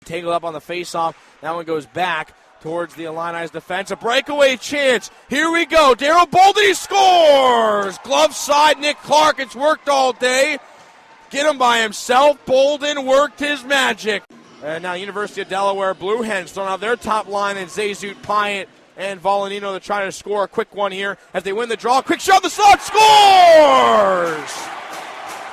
Tangled up on the faceoff. That one goes back towards the Illini's defense. A breakaway chance. Here we go. Darryl Bolden, he scores! Glove side, Nick Clark. It's worked all day. Get him by himself. Bolden worked his magic. And now University of Delaware Blue Hens throwing out their top line, and Zazut, Pyatt, and Volanino to try to score a quick one here as they win the draw. Quick shot, the slot, scores!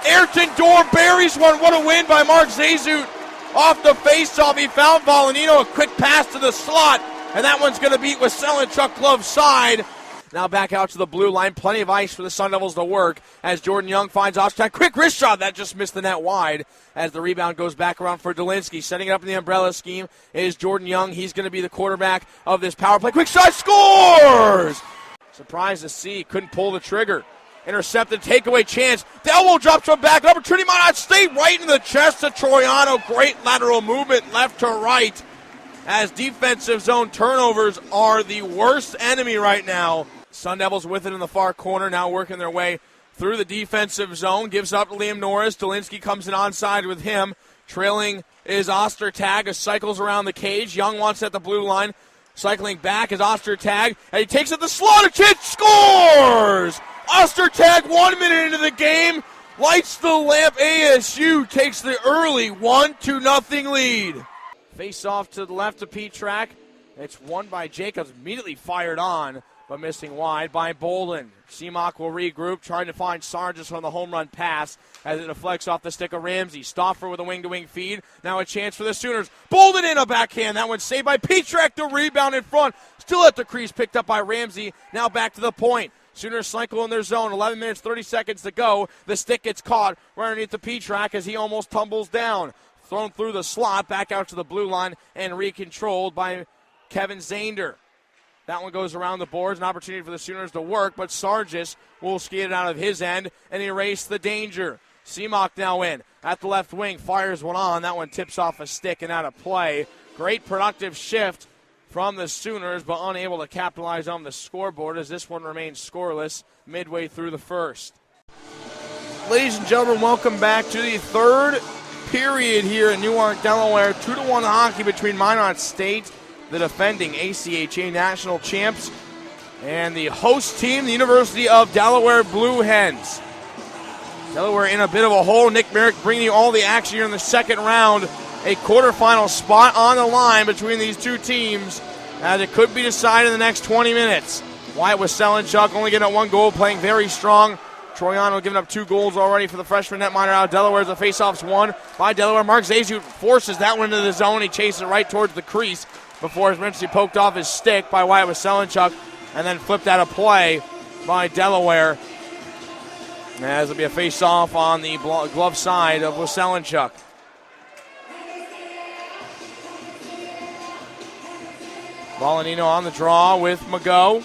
Ayrton Dorr buries one. What a win by Mark Zazut. Off the faceoff, he found Volanino, a quick pass to the slot, and that one's going to beat Weselinchuk glove side. Now back out to the blue line, plenty of ice for the Sun Devils to work as Jordan Young finds Ostertag. Quick wrist shot, that just missed the net wide as the rebound goes back around for Delinsky. Setting it up in the umbrella scheme is Jordan Young. He's going to be the quarterback of this power play. Quick shot, scores! Surprised to see, couldn't pull the trigger. Intercepted, takeaway chance. The elbow drops from back. Opportunity, Minot State right in the chest to Troiano. Great lateral movement left to right as defensive zone turnovers are the worst enemy right now. Sun Devils with it in the far corner, now working their way through the defensive zone. Gives up to Liam Norris. Delinsky comes in onside with him. Trailing is Ostertag as cycles around the cage. Young wants at the blue line. Cycling back is Ostertag, and he takes it the slot. A chance, scores! Ostertag 1 minute into the game, lights the lamp. ASU takes the early 1-0 lead. Face off to the left of Petrak. It's won by Jacobs, immediately fired on, but missing wide by Bolden. Seamock will regroup, trying to find Sargis on the home run pass as it deflects off the stick of Ramsey. Stoffer with a wing-to-wing feed. Now a chance for the Sooners. Bolden in a backhand. That one's saved by Petrak. The rebound in front. Still at the crease, picked up by Ramsey. Now back to the point. Sooners cycle in their zone. 11 minutes, 30 seconds to go. The stick gets caught right underneath the Petrak as he almost tumbles down. Thrown through the slot, back out to the blue line, and recontrolled by Kevin Zander. That one goes around the boards, an opportunity for the Sooners to work, but Sargis will skate it out of his end and erase the danger. Seamock now in at the left wing, fires one on. That one tips off a stick and out of play. Great productive shift from the Sooners, but unable to capitalize on the scoreboard as this one remains scoreless midway through the first. Ladies and gentlemen, welcome back to the third period here in Newark, Delaware. 2-1 hockey between Minot State, the defending ACHA national champs, and the host team, the University of Delaware Blue Hens. Delaware in a bit of a hole. Nick Marek bringing you all the action here in the second round. A quarterfinal spot on the line between these two teams as it could be decided in the next 20 minutes. Wyatt Weselinchuk only getting up one goal, playing very strong. Troiano giving up 2 goals already for the freshman netminder out of Delaware as the faceoff's won by Delaware. Mark Zazut forces that one into the zone. He chases it right towards the crease before it's eventually poked off his stick by Wyatt Weselinchuk and then flipped out of play by Delaware. As it'll be a face-off on the glove side of Weselinchuk. Volanino on the draw with Mago.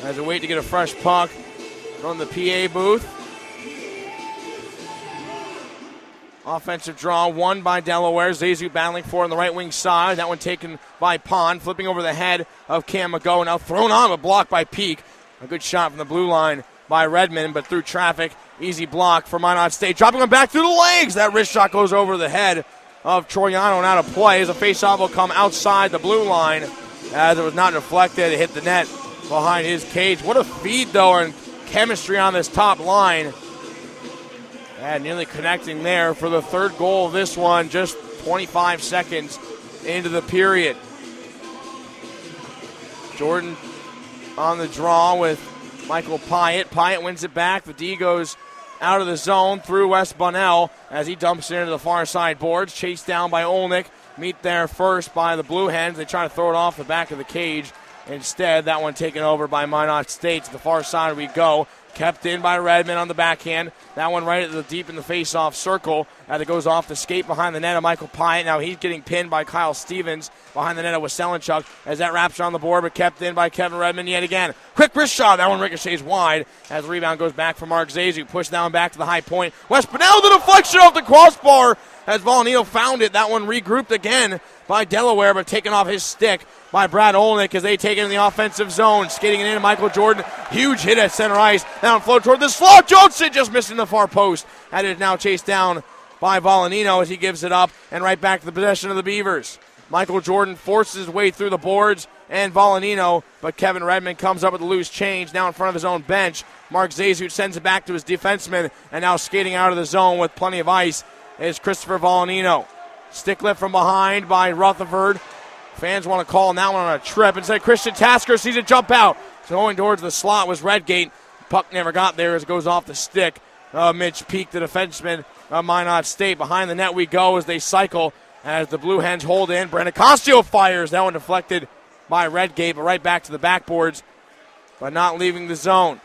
As a wait to get a fresh puck from the PA booth. Offensive draw won by Delaware. Zazut battling for on the right wing side. That one taken by Pond, flipping over the head of Cam Mago. Now thrown on, but blocked by Peak. A good shot from the blue line by Redmond, but through traffic. Easy block for Minot State. Dropping him back through the legs. That wrist shot goes over the head of Troiano and out of play as a faceoff will come outside the blue line as it was not deflected. It hit the net behind his cage. What a feed, though, and chemistry on this top line. And nearly connecting there for the third goal of this one, just 25 seconds into the period. Jordan on the draw with Michael Pyatt. Pyatt wins it back. The D goes out of the zone through Wes Bunnell as he dumps it into the far side boards. Chased down by Olnick. Meet there first by the Blue Hens. They try to throw it off the back of the cage. Instead, that one taken over by Minot State. To the far side we go. Kept in by Redmond on the backhand. That one right at the deep in the face-off circle as it goes off the skate behind the net of Michael Pyatt. Now he's getting pinned by Kyle Stevens behind the net of Weselinchuk as that wraps on the board, but kept in by Kevin Redmond yet again. Quick wrist shot. That one ricochets wide as the rebound goes back for Mark Zazut. Pushed down back to the high point. West Bunnell, the deflection off the crossbar as Volanino found it. That one regrouped again by Delaware, but taken off his stick by Brad Olnick as they take it in the offensive zone. Skating it in, Michael Jordan. Huge hit at center ice. Now flow toward the slot. Johnson just missing the far post. And it is now chased down by Volanino as he gives it up and right back to the possession of the Beavers. Michael Jordan forces his way through the boards and Volanino, but Kevin Redmond comes up with a loose change now in front of his own bench. Mark Zazut sends it back to his defenseman, and now skating out of the zone with plenty of ice is Christopher Volanino. Stick lift from behind by Rutherford. Fans want to call that one on a trip. Instead, Christian Tasker sees it jump out. So going towards the slot was Redgate. Puck never got there as it goes off the stick. Mitch Peak, the defenseman of Minot State. Behind the net we go as they cycle as the Blue Hens hold in. Brandon Costio fires. That one deflected by Redgate, but right back to the backboards, but not leaving the zone.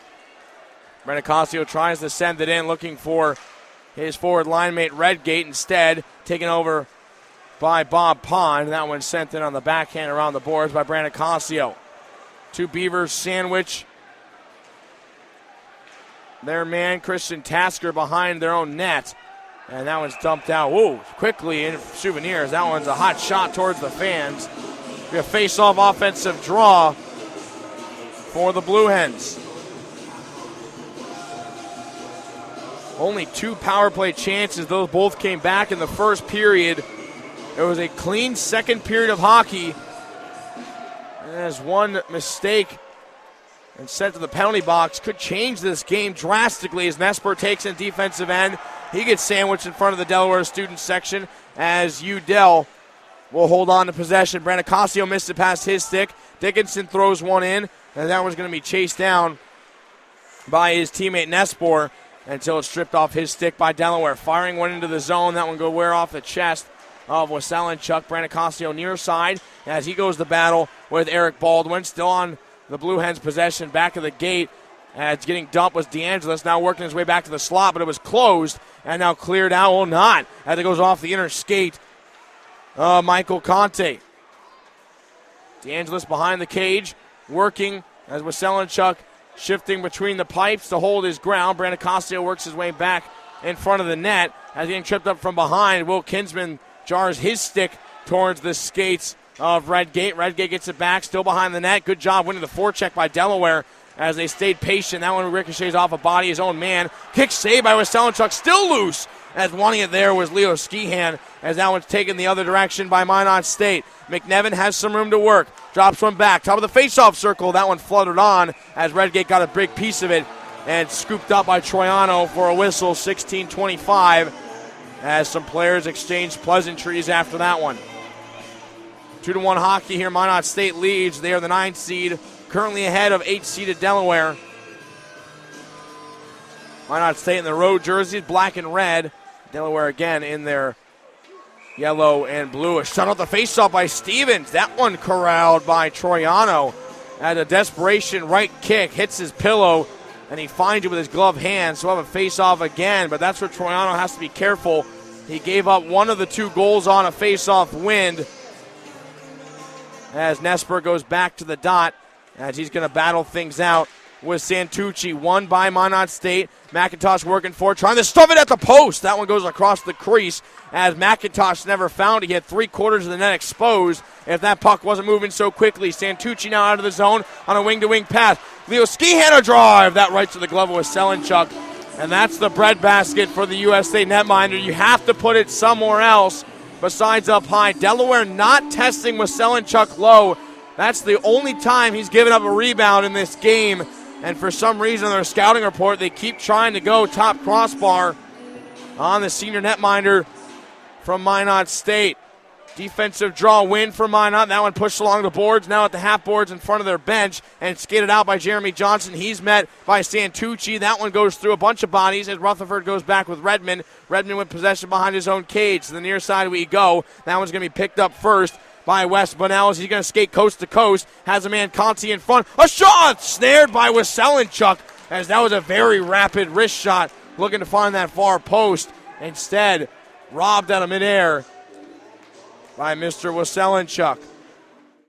Brandon Costio tries to send it in, looking for his forward line mate Redgate. Instead, taken over by Bob Pond. That one sent in on the backhand around the boards by Brandon Costio. Two Beavers sandwich their man Christian Tasker behind their own net. And that one's dumped out. Whoa, quickly in Souvenirs. That one's a hot shot towards the fans. A face-off offensive draw for the Blue Hens. Only 2 power play chances. Those both came back in the first period. It was a clean second period of hockey. And there's one mistake and sent to the penalty box. Could change this game drastically as Nesper takes in defensive end. He gets sandwiched in front of the Delaware student section as Udell will hold on to possession. Brandon Costio missed it past his stick. Dickinson throws one in, and that one's going to be chased down by his teammate Nespor until it's stripped off his stick by Delaware. Firing one into the zone. That one go wear off the chest of Waselenchuk. Brandon Costio near side as he goes to battle with Eric Baldwin. Still on the Blue Hens' possession. Back of the gate as getting dumped was DeAngelis. Now working his way back to the slot, but it was closed and now cleared out. Well, not as it goes off the inner skate. Michael Conte. DeAngelis behind the cage, working as Waselenchuk shifting between the pipes to hold his ground. Brandon Costio works his way back in front of the net as getting tripped up from behind. Will Kinsman jars his stick towards the skates of Redgate. Redgate gets it back, still behind the net. Good job winning the forecheck by Delaware as they stayed patient. That one ricochets off a body, his own man. Kick saved by Waselenchuk, still loose. As wanting it there was Leo Skihan, as that one's taken the other direction by Minot State. McNevin has some room to work. Drops one back. Top of the face-off circle. That one fluttered on as Redgate got a big piece of it and scooped up by Troiano for a whistle, 16-25, as some players exchanged pleasantries after that one. 2-1 hockey here. Minot State leads. They are the 9th seed, currently ahead of 8th-seeded Delaware. Minot State in the road jerseys, black and red. Delaware again in their yellow and blue. A shut out the face-off by Stevens. That one corralled by Troiano. At a desperation right kick, hits his pillow, and he finds it with his gloved hand. So we'll have a face-off again, but that's where Troiano has to be careful. He gave up one of the 2 goals on a face-off wind. As Nesper goes back to the dot, as he's going to battle things out with Santucci. Won by Minot State. McIntosh working for it, trying to stuff it at the post. That one goes across the crease as McIntosh never found it. He had 3/4 of the net exposed. If that puck wasn't moving so quickly. Santucci now out of the zone on a wing-to-wing pass. Leo Skihan a drive. That right to the glove of Waselenchuk. And that's the breadbasket for the USA netminder. You have to put it somewhere else besides up high. Delaware not testing Waselenchuk low. That's the only time he's given up a rebound in this game. And for some reason, their scouting report, they keep trying to go top crossbar on the senior netminder from Minot State. Defensive draw win for Minot. That one pushed along the boards, now at the half boards in front of their bench, and skated out by Jeremy Johnson. He's met by Santucci. That one goes through a bunch of bodies as Rutherford goes back with Redmond. Redmond with possession behind his own cage. To the near side we go. That one's going to be picked up first by Wes Bunnell as he's going to skate coast to coast. Has a man Conti in front. A shot snared by Waselenchuk as that was a very rapid wrist shot looking to find that far post. Instead, robbed out of midair by Mr. Waselenchuk.